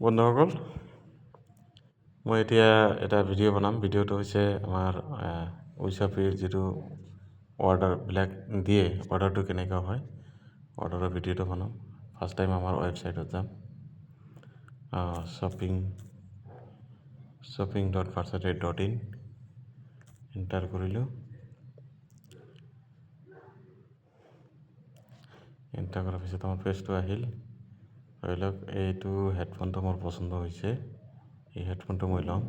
বন্ধুসকল, মই এতিয়া এটা ভিডিঅ' বনাম। ভিডিঅ'টো হৈছে আমাৰ উইচাপিৰ যিটো অৰ্ডাৰবিলাক দিয়ে, অৰ্ডাৰটো কেনেকুৱা হয়, অৰ্ডাৰৰ ভিডিঅ'টো বনাম। ফাৰ্ষ্ট টাইম আমাৰ ৱেবছাইটত যাম, shopping.versace.in এণ্টাৰ কৰিলোঁ। এণ্টাৰ কৰাৰ পিছত আমাৰ পেজটো আহিল। ধৰি লওক এইটো হেডফোনটো মোৰ পচন্দ হৈছে, এই হেডফোনটো মই ল'ম।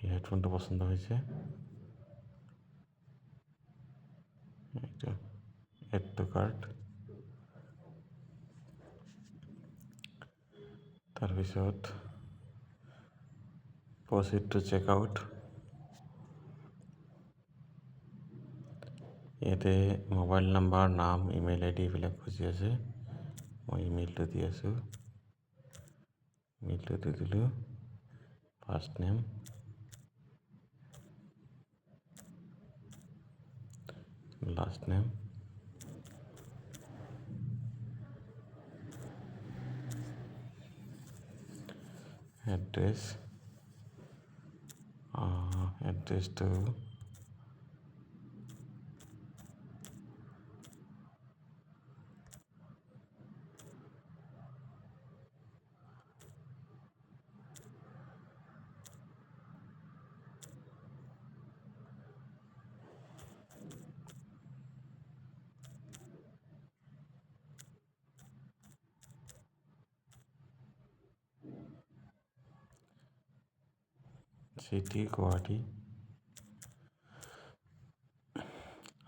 হেডফোনটো পচন্দ হৈছে, এইটো এড টু কাৰ্ট। তাৰপিছত প্ৰচিড টু চেক আউট। ইয়াতে মোবাইল নাম্বাৰ, নাম, ইমেইল আইডি এইবিলাক খুজি আছে। মই ইমেইলটো দি আছোঁ, ইমেইলটো দি দিলোঁ। ফাৰ্ষ্ট নেম, লাষ্ট নেম, এড্ৰেছটো city Guwahati,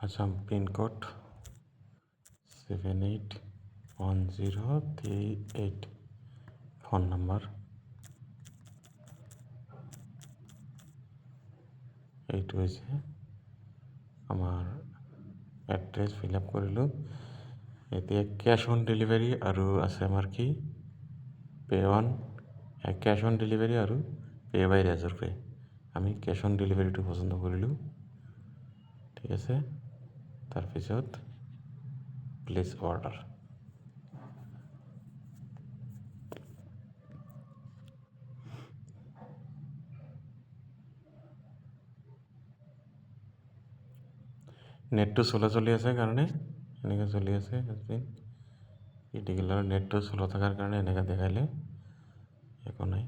Assam, pin code 781038, phone number এইটো হৈছে আমাৰ এড্ৰেছ। ফিল আপ কৰিলোঁ। এতিয়া কেছ অন ডেলিভাৰী আৰু আছে আমাৰ কি কেছ অন ডেলিভাৰী আৰু পে বাই ৰেজৰ পে। আমি কেছ অন ডেলিভাৰীটো পচন্দ কৰিলোঁ। ঠিক আছে, তাৰপিছত প্লেচ অৰ্ডাৰ। নেটটো চলি আছে কাৰণে এনেকৈ চলি আছে। পাৰ্টিকুলাৰ নেটটো চলা থকাৰ কাৰণে এনেকৈ দেখালে একো নাই।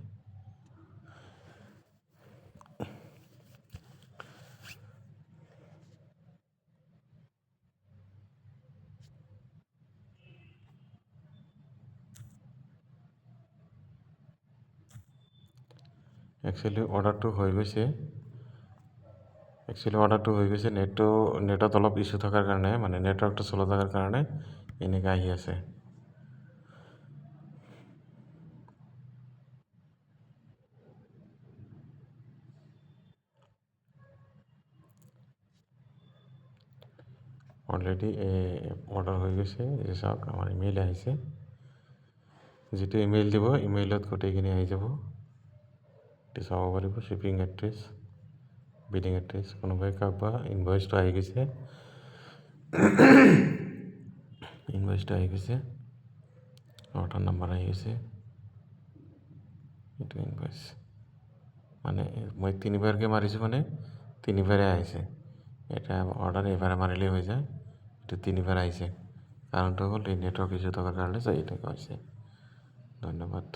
একচুৱেলি অৰ্ডাৰটো হৈ গৈছে। নেটত অলপ ইছ্যু থকাৰ কাৰণে, মানে নেটৱৰ্কটো চলা থকাৰ কাৰণে এনেকৈ আহি আছে। অলৰেডি অৰ্ডাৰ হৈ গৈছে। এই চাওক, আমাৰ ইমেইল আহিছে। যিটো ইমেইল দিব, ইমেইলত গোটেইখিনি আহি যাব। এইটো চাব পাৰিব। শ্বিপিং এড্ৰেছ, বিলিং এড্ৰেছ, কোনোবাই কাৰোবাৰ ইনভইচটো আহি গৈছে। অৰ্ডাৰ নাম্বাৰ আহি গৈছে। এইটো ইনভইচ, মানে মই 3বাৰকৈ মাৰিছোঁ, মানে 3বাৰে আহিছে। এটা অৰ্ডাৰ এইবাৰে মাৰিলেই হৈ যায়, এইটো 3বাৰ আহিছে। কাৰণটো হ'ল এই নেটৱৰ্ক ইছ্যু থকাৰ কাৰণে এনেকুৱা হৈছে। ধন্যবাদ।